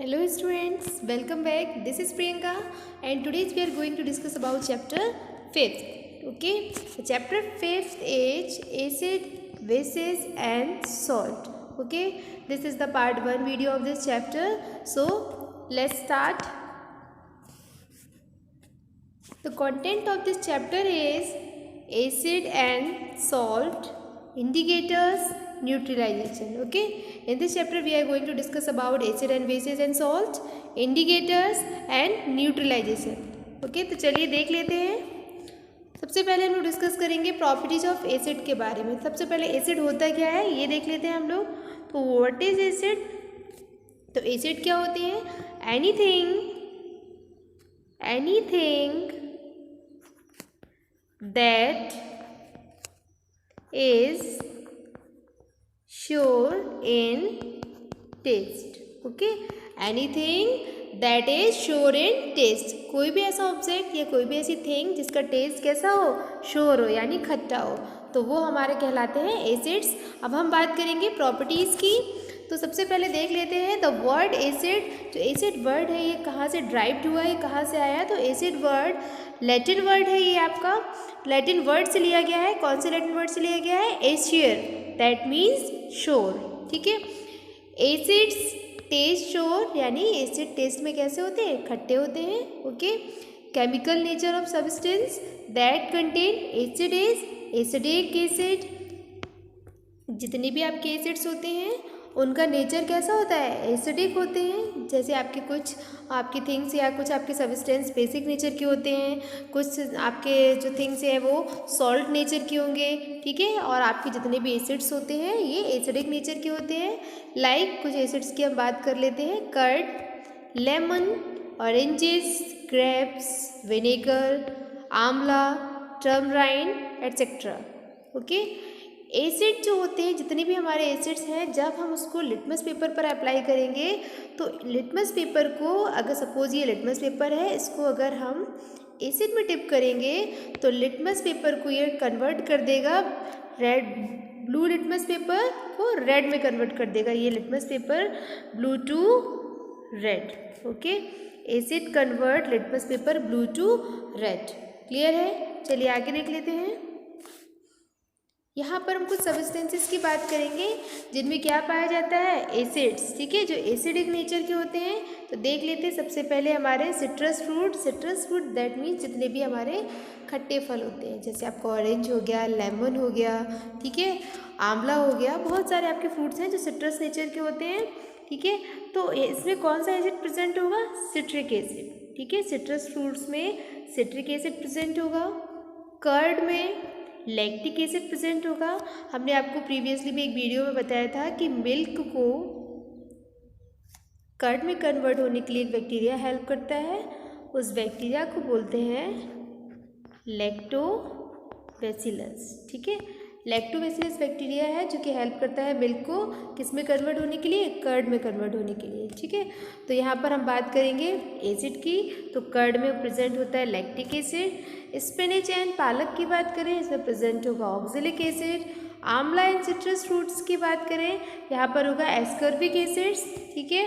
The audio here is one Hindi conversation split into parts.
Hello students, welcome back. This is Priyanka and today we are going to discuss about chapter 5th. Okay, the chapter 5th is acid, bases and salt. Okay, this is the part 1 video of this chapter. So let's start. The content of this chapter is acid and salt, indicators, neutralization. Okay, in this chapter we are going to discuss about acid and bases and salt, indicators and neutralization. Okay, तो चलिए देख लेते हैं. सबसे पहले हम लोग डिस्कस करेंगे प्रॉपर्टीज ऑफ एसिड के बारे में. सबसे पहले एसिड होता क्या है ये देख लेते हैं हम लोग. तो व्हाट इज एसिड? तो एसिड क्या होते हैं? Anything that is sure in taste. Okay, anything that is sure in taste. कोई भी ऐसा ऑब्जेक्ट या कोई भी ऐसी थिंग जिसका टेस्ट कैसा हो? श्योर हो यानी खट्टा हो, तो वो हमारे कहलाते हैं एसिड्स. अब हम बात करेंगे प्रॉपर्टीज़ की. तो सबसे पहले देख लेते हैं द वर्ड एसिड. जो एसिड वर्ड है ये कहाँ से ड्राइव्ड हुआ है, कहाँ से आया? तो एसिड वर्ड लैटिन वर्ड है, ये आपका लैटिन वर्ड से लिया गया है. कौन से लैटिन वर्ड से लिया गया है? एशियर, दैट मीन्स श्योर. ठीक है, एसिड्स टेस्ट श्योर यानी एसिड टेस्ट में कैसे होते हैं? खट्टे होते हैं. Okay, chemical nature of substance that contain acid is acidic acid. जितने भी आपके एसिड्स होते हैं उनका नेचर कैसा होता है? एसिडिक होते हैं. जैसे आपके कुछ आपकी थिंग्स या कुछ आपके सब्सटेंस बेसिक नेचर के होते हैं, कुछ आपके जो थिंग्स हैं वो सॉल्ट नेचर के होंगे. ठीक है, और आपके जितने भी एसिड्स होते हैं ये एसिडिक नेचर के होते हैं. लाइक कुछ एसिड्स की हम बात कर लेते हैं. Curd, lemon, oranges, grapes, vinegar, आंवला, टर्मराइन एट्सेट्रा. ओके, एसिड जो होते हैं जितने भी हमारे एसिड्स हैं, जब हम उसको लिटमस पेपर पर अप्लाई करेंगे तो लिटमस पेपर को, अगर सपोज ये लिटमस पेपर है, इसको अगर हम एसिड में डिप करेंगे तो लिटमस पेपर को ये कन्वर्ट कर देगा रेड, ब्लू लिटमस पेपर को रेड में कन्वर्ट कर देगा. ये litmus paper blue to red. Okay, acid convert litmus paper blue to red. Clear है? चलिए आगे देख लेते हैं. यहाँ पर हम कुछ सब्सटेंसेस की बात करेंगे जिनमें क्या पाया जाता है? एसिड्स. ठीक है, जो एसिडिक नेचर के होते हैं. तो देख लेते हैं सबसे पहले हमारे citrus fruit. Citrus fruit that means जितने भी हमारे खट्टे फल होते हैं, जैसे आपका ऑरेंज हो गया, लेमन हो गया, ठीक है, आंवला हो गया. बहुत सारे आपके फ्रूट्स हैं जो सिट्रस नेचर के होते हैं. ठीक है, तो इसमें कौन सा एसिड प्रेजेंट होगा? Citric acid. ठीक है, सिट्रस फ्रूट्स में सिट्रिक एसिड प्रेजेंट होगा. कर्ड में लैक्टिक एसिड प्रेजेंट होगा. हमने आपको प्रीवियसली भी एक वीडियो में बताया था कि मिल्क को कर्ड में कन्वर्ट होने के लिए एक बैक्टीरिया हेल्प करता है. उस बैक्टीरिया को बोलते हैं लैक्टोबैसिलस. ठीक है, लैक्टोबैसिलस बैक्टीरिया है जो कि हेल्प करता है मिल्क को किस में कन्वर्ट होने के लिए? कर्ड में कन्वर्ट होने के लिए. ठीक है, तो यहाँ पर हम बात करेंगे एसिड की. तो कर्ड में प्रेजेंट होता है लैक्टिक एसिड. स्पिनच एंड पालक की बात करें, इसमें प्रेजेंट होगा ऑक्जेलिक एसिड. आंवला एंड सिट्रस फ्रूट्स की बात करें, यहाँ पर होगा एस्कॉर्बिक एसिड्स. ठीक है,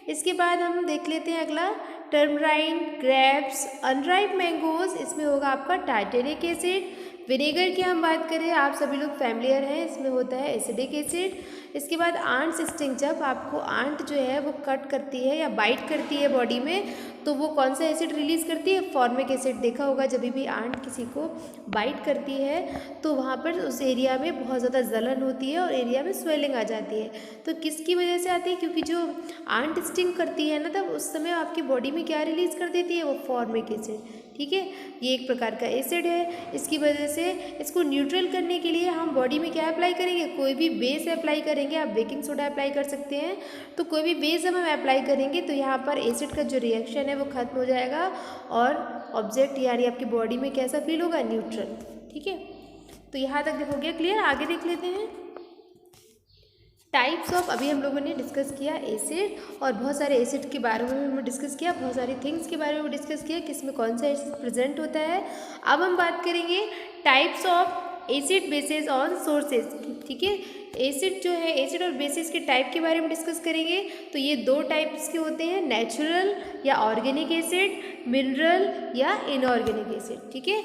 इसके बाद हम देख लेते हैं अगला टर्मराइन, ग्रेप्स, अनराइप मैंगोज, इसमें होगा आपका टार्टेरिक एसिड. विनेगर की हम बात करें, आप सभी लोग फैमिलियर हैं, इसमें होता है एसिडिक एसिड. इसके बाद आंट स्टिंग, जब आपको आंट जो है वो कट करती है या बाइट करती है बॉडी में, तो वो कौन सा एसिड रिलीज़ करती है? Formic acid. देखा होगा जब भी आंट किसी को बाइट करती है तो वहाँ पर उस एरिया में बहुत ज़्यादा जलन होती है और एरिया में स्वेलिंग आ जाती है. तो किसकी वजह से आती है? क्योंकि जो आंट स्टिंग करती है ना, तब उस समय आपकी बॉडी में क्या रिलीज़ कर देती है? वो फॉर्मिक एसिड. ठीक है, ये एक प्रकार का एसिड है. इसकी वजह से इसको न्यूट्रल करने के लिए हम बॉडी में क्या अप्लाई करेंगे? कोई भी बेस अप्लाई करेंगे. आप बेकिंग सोडा अप्लाई कर सकते हैं. तो कोई भी बेस जब हम अप्लाई करेंगे तो यहाँ पर एसिड का जो रिएक्शन है वो खत्म हो जाएगा और ऑब्जेक्ट यानी आपकी बॉडी में कैसा फील होगा? न्यूट्रल. ठीक है, तो यहाँ तक हो गया क्लियर. आगे देख लेते हैं टाइप्स ऑफ. अभी हम लोगों ने डिस्कस किया एसिड और बहुत सारे एसिड के बारे में हमने डिस्कस किया, बहुत सारी थिंग्स के बारे में डिस्कस किया, किस में कौन सा एसिड प्रेजेंट होता है. अब हम बात करेंगे types of acid basis on sources, ठीक है। एसिड जो है, एसिड और बेसिस के टाइप के बारे में डिस्कस करेंगे। तो ये दो टाइप्स के होते हैं, नेचुरल या ऑर्गेनिक एसिड, मिनरल या इनऑर्गेनिक एसिड, ठीक है।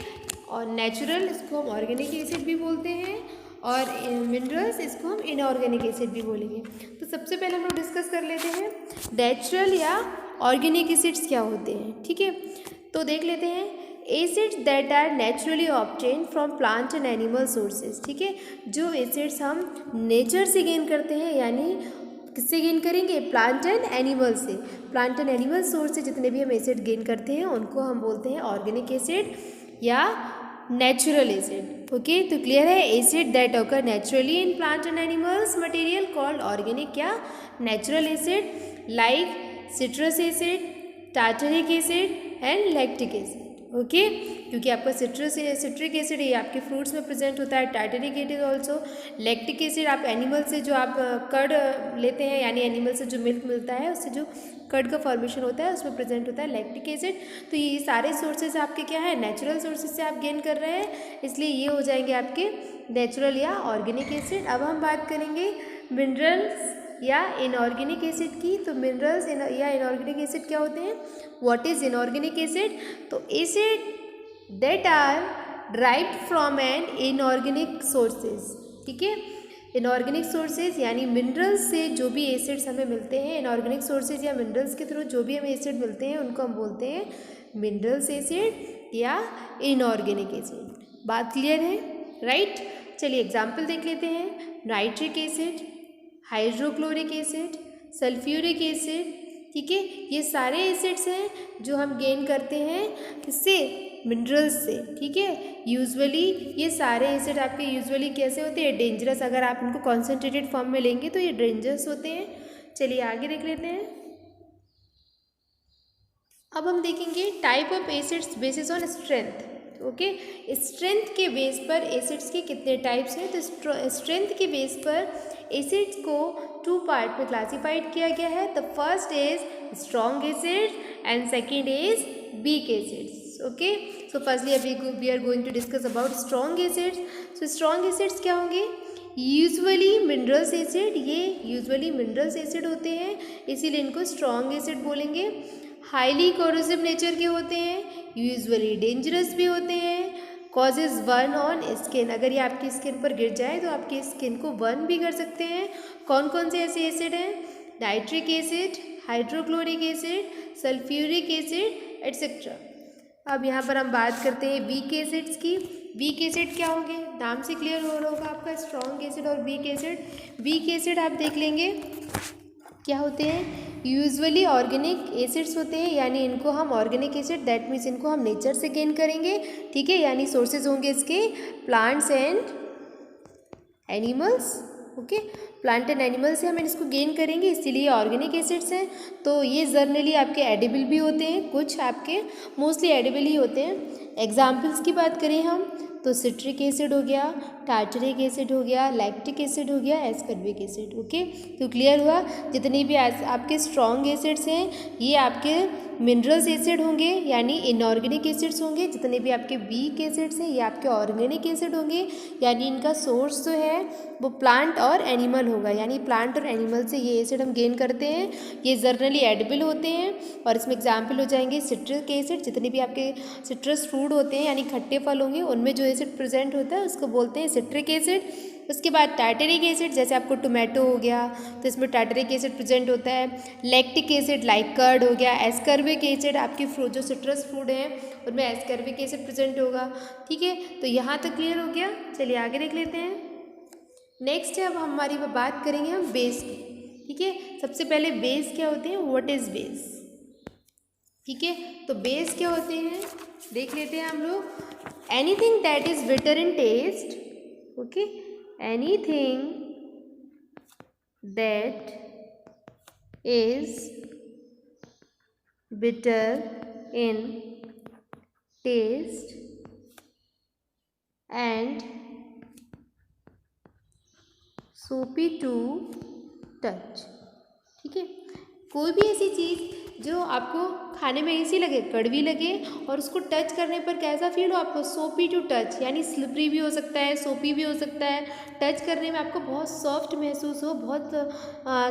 और नेचुरल इसको हम ऑर्गेनिक एसिड भी बोलते हैं और मिनरल्स इसको हम इनऑर्गेनिक एसिड भी बोलेंगे। तो सबसे पहले हम लोग डिस्कस कर लेते हैं नेचुरल या ऑर्गेनिक एसिड्स क्या होते हैं, ठीक है। तो देख लेते हैं, acids that are naturally obtain from plant and animal sources, ठीक है। जो एसिड्स हम नेचर से गेन करते हैं, यानी किससे गेन करेंगे, प्लांट एंड एनिमल से। प्लांट एंड एनिमल सोर्स से जितने भी हम एसिड गेन करते हैं उनको हम बोलते हैं ऑर्गेनिक एसिड या नेचुरल एसिड, ओके। तो क्लियर है, acid that occur naturally in plant and animals material called organic या natural acid, like citrus acid, tartaric acid and lactic acid, okay. क्योंकि आपका सिट्रिक एसिड ये आपके फ्रूट्स में प्रेजेंट होता है, tartaric acid also, lactic acid आप एनिमल से जो आप कर्ड लेते हैं, यानी एनिमल से जो मिल्क मिलता है उससे जो कर्ड का फॉर्मेशन होता है उसमें प्रेजेंट होता है लैक्टिक एसिड। तो ये सारे सोर्सेज आपके क्या है, नेचुरल सोर्सेज से आप गेन कर रहे हैं, इसलिए ये हो जाएंगे आपके नेचुरल या ऑर्गेनिक एसिड। अब हम बात करेंगे मिनरल्स या इनऑर्गेनिक एसिड की। तो मिनरल्स या इनऑर्गेनिक एसिड क्या होते हैं, व्हाट इज इनऑर्गेनिक एसिड। तो acid that are derived from an inorganic sources, ठीक है। इनऑर्गेनिक सोर्सेज यानी मिनरल्स से जो भी एसिड्स हमें मिलते हैं, इनऑर्गेनिक सोर्सेज या मिनरल्स के थ्रू जो भी हमें एसिड मिलते हैं उनको हम बोलते हैं मिनरल्स एसिड या इनऑर्गेनिक एसिड। बात क्लियर है, राइट। चलिए एग्जाम्पल देख लेते हैं, nitric acid, hydrochloric acid, sulphuric acid, ठीक है। ये सारे एसिड्स हैं जो हम गेन करते हैं किससे, मिनरल्स से, ठीक है। यूजुअली ये सारे एसिड आपके यूजुअली कैसे होते हैं, डेंजरस। अगर आप इनको कॉन्सेंट्रेटेड फॉर्म में लेंगे तो ये डेंजरस होते हैं। चलिए आगे देख लेते हैं। अब हम देखेंगे type of acids bases on strength, okay. Strength के बेस पर एसिड्स के कितने टाइप्स हैं। तो स्ट्रेंथ के बेस पर एसिड्स को 2 पार्ट में क्लासिफाइड किया गया है। The first is strong acid and second is weak acids, okay. So firstly अभी we are going to discuss about strong acids. So strong acids क्या होंगे, यूजुअली मिनरल्स एसिड, ये यूजुअली मिनरल्स एसिड होते हैं, इसीलिए इनको स्ट्रॉन्ग एसिड बोलेंगे। हाईली कोरोसिव नेचर के होते हैं, यूजुअली डेंजरस भी होते हैं, कॉजेज बर्न ऑन स्किन, अगर ये आपकी स्किन पर गिर जाए तो आपकी स्किन को बर्न भी कर सकते हैं। कौन कौन से ऐसे एसिड हैं, nitric acid, hydrochloric acid, sulphuric acid etcetera. अब यहाँ पर हम बात करते हैं वीक एसिड्स की। वीक एसिड क्या होंगे, नाम से क्लियर हो रहा होगा आपका, स्ट्रॉन्ग एसिड और वीक एसिड। वीक एसिड आप देख लेंगे क्या होते हैं, यूजुअली ऑर्गेनिक एसिड्स होते हैं, यानी इनको हम ऑर्गेनिक एसिड, दैट मीन्स इनको हम नेचर से गेन करेंगे, ठीक है। यानी सोर्सेज होंगे इसके plants and animals, okay. Plant and animal से हम इसको गेन करेंगे, इसीलिए ऑर्गेनिक एसिड्स हैं। तो ये जनरली आपके एडिबल भी होते हैं, कुछ आपके मोस्टली एडिबल ही होते हैं। एग्जाम्पल्स की बात करें हम तो सिट्रिक एसिड हो गया, टार्टरिक एसिड हो गया, लैक्टिक एसिड हो गया, एस्कर्बिक एसिड, ओके। तो क्लियर हुआ, जितने भी आपके स्ट्रॉन्ग एसिड्स हैं ये आपके मिनरल्स एसिड होंगे, यानी इनऑर्गेनिक एसिड्स होंगे। जितने भी आपके वीक एसिड्स हैं ये आपके ऑर्गेनिक एसिड होंगे, यानी इनका सोर्स जो है वो प्लांट और एनिमल होगा, यानी प्लांट और एनिमल से ये एसिड हम गेन करते हैं। ये जनरली एडिबल होते हैं और इसमें एग्जाम्पल हो जाएंगे सिट्रिक एसिड, जितने भी आपके सिट्रस फ्रूट होते हैं यानी खट्टे फल होंगे उनमें जो एसिड प्रेजेंट होता है उसको बोलते हैं सिट्रिक एसिड। उसके बाद टार्टरिक एसिड, जैसे आपको टोमेटो हो गया तो इसमें टार्टरिक एसिड प्रेजेंट होता है। लैक्टिक एसिड लाइक कर्ड हो गया। एस्कर्बिक एसिड आपकी फ्रूट जो सिट्रस फ्रूट हैं उनमें एस्कर्बिक एसिड प्रेजेंट होगा, ठीक है। तो यहाँ तक क्लियर हो गया। चलिए आगे देख लेते हैं। नेक्स्ट है, अब हमारी बात करेंगे हम बेस की, ठीक है। सबसे पहले बेस क्या होते हैं, व्हाट इज बेस, ठीक है। तो बेस क्या होते हैं देख लेते हैं हम लोग। Anything that is bitter in taste, okay, anything that is bitter in taste and soapy to touch, ठीक है। कोई भी ऐसी चीज़ जो आपको खाने में इजी लगे, कड़वी लगे और उसको टच करने पर कैसा फील हो आपको, सोपी टू टच, यानी स्लिपरी भी हो सकता है, सोपी भी हो सकता है, टच करने में आपको बहुत सॉफ्ट महसूस हो, बहुत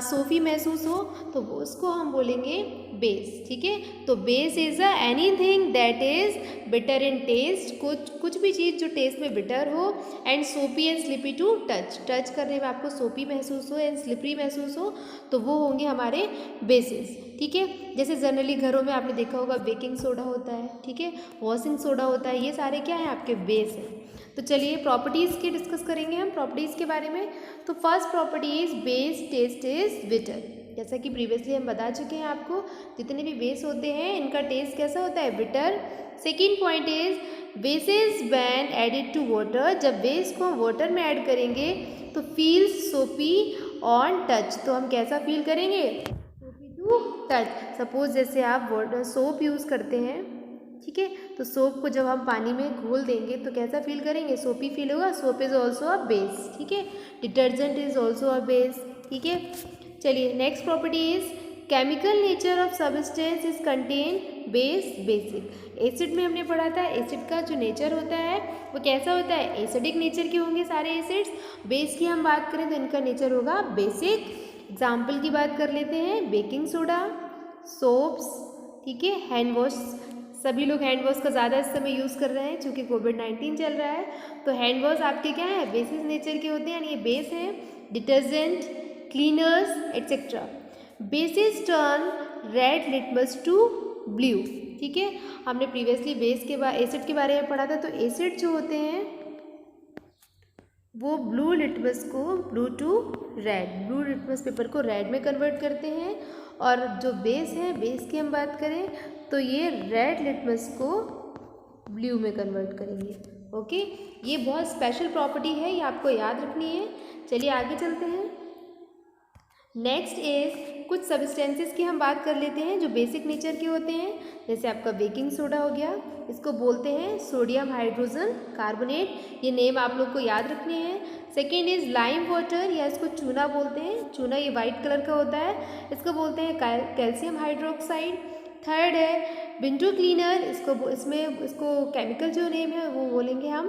सोफी महसूस हो, तो उसको हम बोलेंगे बेस। ठीक है, तो base is a anything that is bitter in taste, कुछ भी चीज़ जो टेस्ट में बिटर हो, and soapy and slippery to touch, touch करने में आपको सोपी महसूस हो एंड स्लिपरी महसूस हो, तो वो होंगे हमारे बेसिस। ठीक है, जैसे जनरली घरों में आपने देखा होगा बेकिंग सोडा होता है, ठीक है, वॉशिंग सोडा होता है, ये सारे क्या हैं आपके बेस हैं। तो चलिए प्रॉपर्टीज़ की डिस्कस करेंगे हम, प्रॉपर्टीज़ के बारे में। तो first property is base taste is bitter. जैसा कि प्रीवियसली हम बता चुके हैं आपको, जितने भी बेस होते हैं इनका टेस्ट कैसा होता है, bitter. Second point is bases when added to water, जब बेस को हम वाटर में ऐड करेंगे तो फील सोपी ऑन टच, तो हम कैसा फील करेंगे, सोपी टू टच। सपोज जैसे आप वाटर सोप यूज़ करते हैं, ठीक है, तो सोप को जब हम पानी में घोल देंगे तो कैसा फील करेंगे, सोपी फील होगा। Soap is also a base, ठीक है, detergent is also a base. ठीक है, चलिए next property is chemical nature of substance is contain base basic. Acid में हमने पढ़ा था एसिड का जो नेचर होता है वो कैसा होता है, एसिडिक नेचर के होंगे सारे एसिड्स। बेस की हम बात करें तो इनका नेचर होगा बेसिक। एग्जाम्पल की बात कर लेते हैं, बेकिंग सोडा, सोप्स, ठीक है, हैंड वॉश, सभी लोग हैंड वॉश का ज़्यादा इस समय यूज़ कर रहे हैं क्योंकि कोविड-19 चल रहा है, तो हैंड वॉश आपके क्या है, बेसिस नेचर के होते हैं, यानी ये बेस हैं। Detergent, cleaners etcetera. Bases turn red litmus to blue. ठीक है, हमने प्रीवियसली बेस के बाद एसिड के बारे में पढ़ा था, तो एसिड जो होते हैं वो ब्लू लिटमस को blue to red, blue litmus paper को रेड में कन्वर्ट करते हैं, और जो बेस है, बेस की हम बात करें तो ये रेड लिटमस को ब्लू में कन्वर्ट करेंगे। ओके, ये बहुत स्पेशल प्रॉपर्टी है, ये आपको याद रखनी है। चलिए आगे चलते हैं। नेक्स्ट इज कुछ सब्सटेंसेस की हम बात कर लेते हैं जो बेसिक नेचर के होते हैं। जैसे आपका बेकिंग सोडा हो गया, इसको बोलते हैं सोडियम हाइड्रोजन कार्बोनेट, ये नेम आप लोग को याद रखने हैं। सेकेंड इज लाइम वाटर, या इसको चूना बोलते हैं, चूना ये वाइट कलर का होता है, इसको बोलते हैं कैल्शियम हाइड्रोक्साइड। थर्ड है विंडो क्लीनर, इसको केमिकल जो नेम है वो बोलेंगे हम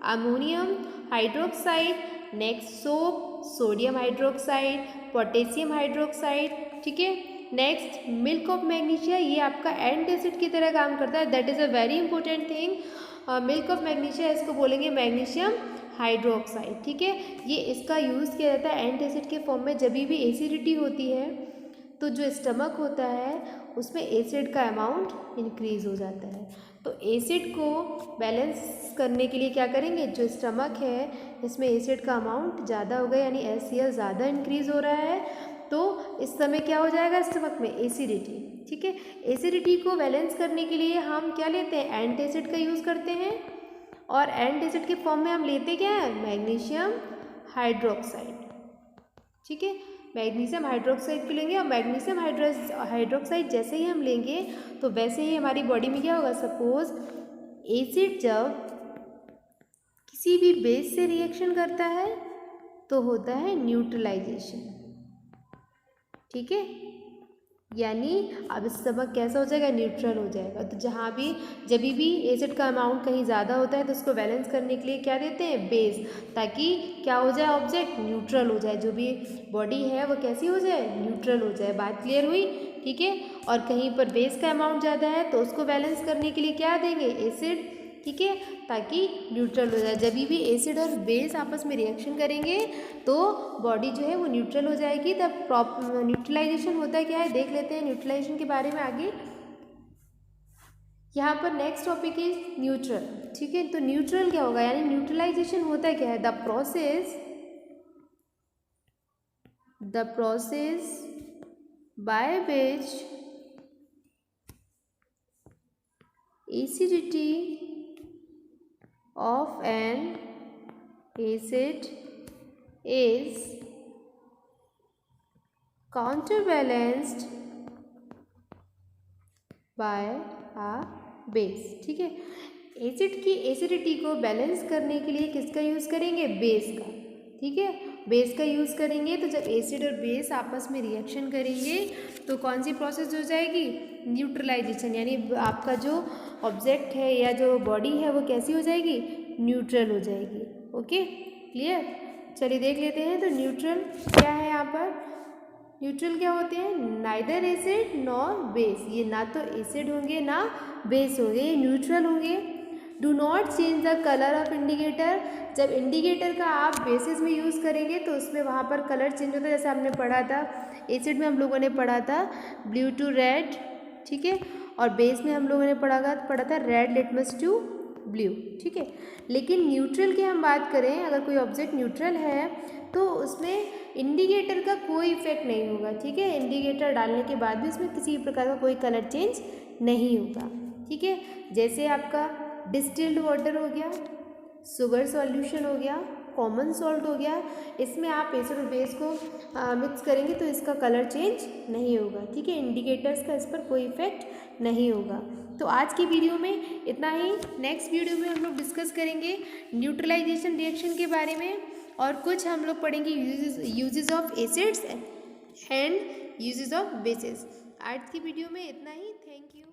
ammonium hydroxide. Next soap, sodium hydroxide, potassium hydroxide. ठीक है, नेक्स्ट मिल्क ऑफ मैग्नीशिया, ये आपका एंटासिड की तरह काम करता है, that is a very important thing. Milk of magnesia, इसको बोलेंगे मैग्नीशियम हाइड्रोक्साइड। ठीक है, ये इसका यूज़ किया जाता है एंटासिड के फॉर्म में। जब भी एसिडिटी होती है तो जो स्टमक होता है उसमें एसिड का अमाउंट इंक्रीज़ हो जाता है, तो एसिड को बैलेंस करने के लिए क्या करेंगे, जो स्टमक है इसमें एसिड का अमाउंट ज़्यादा हो गया, यानी HCl ज़्यादा इंक्रीज़ हो रहा है, तो इस समय क्या हो जाएगा स्टमक में, एसिडिटी। ठीक है, एसिडिटी को बैलेंस करने के लिए हम क्या लेते हैं, एंटासिड का यूज़ करते हैं, और एंटासिड के फॉर्म में हम लेते क्या है, मैग्नीशियम हाइड्रोक्साइड। ठीक है, मैग्नीशियम हाइड्रोक्साइड को लेंगे, और मैग्नीशियम हाइड्रोक्साइड जैसे ही हम लेंगे तो वैसे ही हमारी बॉडी में क्या होगा, सपोज एसिड जब किसी भी बेस से रिएक्शन करता है तो होता है न्यूट्रलाइजेशन। ठीक है, यानी अब स्टमक कैसा हो जाएगा, न्यूट्रल हो जाएगा। तो जब भी एसिड का अमाउंट कहीं ज़्यादा होता है तो उसको बैलेंस करने के लिए क्या देते हैं, बेस, ताकि क्या हो जाए, ऑब्जेक्ट न्यूट्रल हो जाए, जो भी बॉडी है वो कैसी हो जाए, न्यूट्रल हो जाए। बात क्लियर हुई? ठीक है, और कहीं पर बेस का अमाउंट ज़्यादा है तो उसको बैलेंस करने के लिए क्या देंगे, एसिड। ठीक है, ताकि न्यूट्रल हो जाए। जब भी एसिड और बेस आपस में रिएक्शन करेंगे तो बॉडी जो है वो न्यूट्रल हो जाएगी। तब न्यूट्रलाइजेशन होता है क्या है, देख लेते हैं न्यूट्रलाइजेशन के बारे में आगे। यहाँ पर नेक्स्ट टॉपिक इज न्यूट्रल। ठीक है, तो न्यूट्रल क्या होगा, यानी न्यूट्रलाइजेशन होता क्या है, the process by which acidity of an acid is counterbalanced by a base। ठीक है, एसिड की एसिडिटी को बैलेंस करने के लिए किसका यूज़ करेंगे, बेस का। ठीक है, बेस का यूज़ करेंगे। तो जब एसिड और बेस आपस में रिएक्शन करेंगे तो कौन सी प्रोसेस हो जाएगी, न्यूट्रलाइजेशन, यानी आपका जो ऑब्जेक्ट है या जो बॉडी है वो कैसी हो जाएगी, न्यूट्रल हो जाएगी। Okay, clear. चलिए देख लेते हैं। तो न्यूट्रल क्या है यहाँ पर, न्यूट्रल क्या होते हैं, नाइदर एसिड नॉर बेस, ये ना तो एसिड होंगे ना बेस होंगे, ये न्यूट्रल होंगे। Do not change the colour of indicator, जब इंडिकेटर का आप बेसिस में यूज़ करेंगे तो उसमें वहाँ पर कलर चेंज होता है। जैसे हमने पढ़ा था एसिड में, हम लोगों ने पढ़ा था ब्लू टू रेड, ठीक है, और बेस में हम लोगों ने पढ़ा था रेड लिटमस टू ब्लू, ठीक है। लेकिन न्यूट्रल की हम बात करें, अगर कोई ऑब्जेक्ट न्यूट्रल है तो उसमें इंडिकेटर का कोई इफेक्ट नहीं होगा, ठीक है। इंडिकेटर डालने के बाद भी उसमें किसी प्रकार का कोई कलर चेंज नहीं होगा, ठीक है। जैसे आपका डिस्टिल्ड वाटर हो गया, शुगर सॉल्यूशन हो गया, कॉमन सॉल्ट हो गया, इसमें आप एसिड और बेस को मिक्स करेंगे तो इसका कलर चेंज नहीं होगा, ठीक है। इंडिकेटर्स का इस पर कोई इफेक्ट नहीं होगा। तो आज की वीडियो में इतना ही। नेक्स्ट वीडियो में हम लोग डिस्कस करेंगे न्यूट्रलाइजेशन रिएक्शन के बारे में, और कुछ हम लोग पढ़ेंगे uses of acids and uses of basis. आज की वीडियो में इतना ही। Thank you.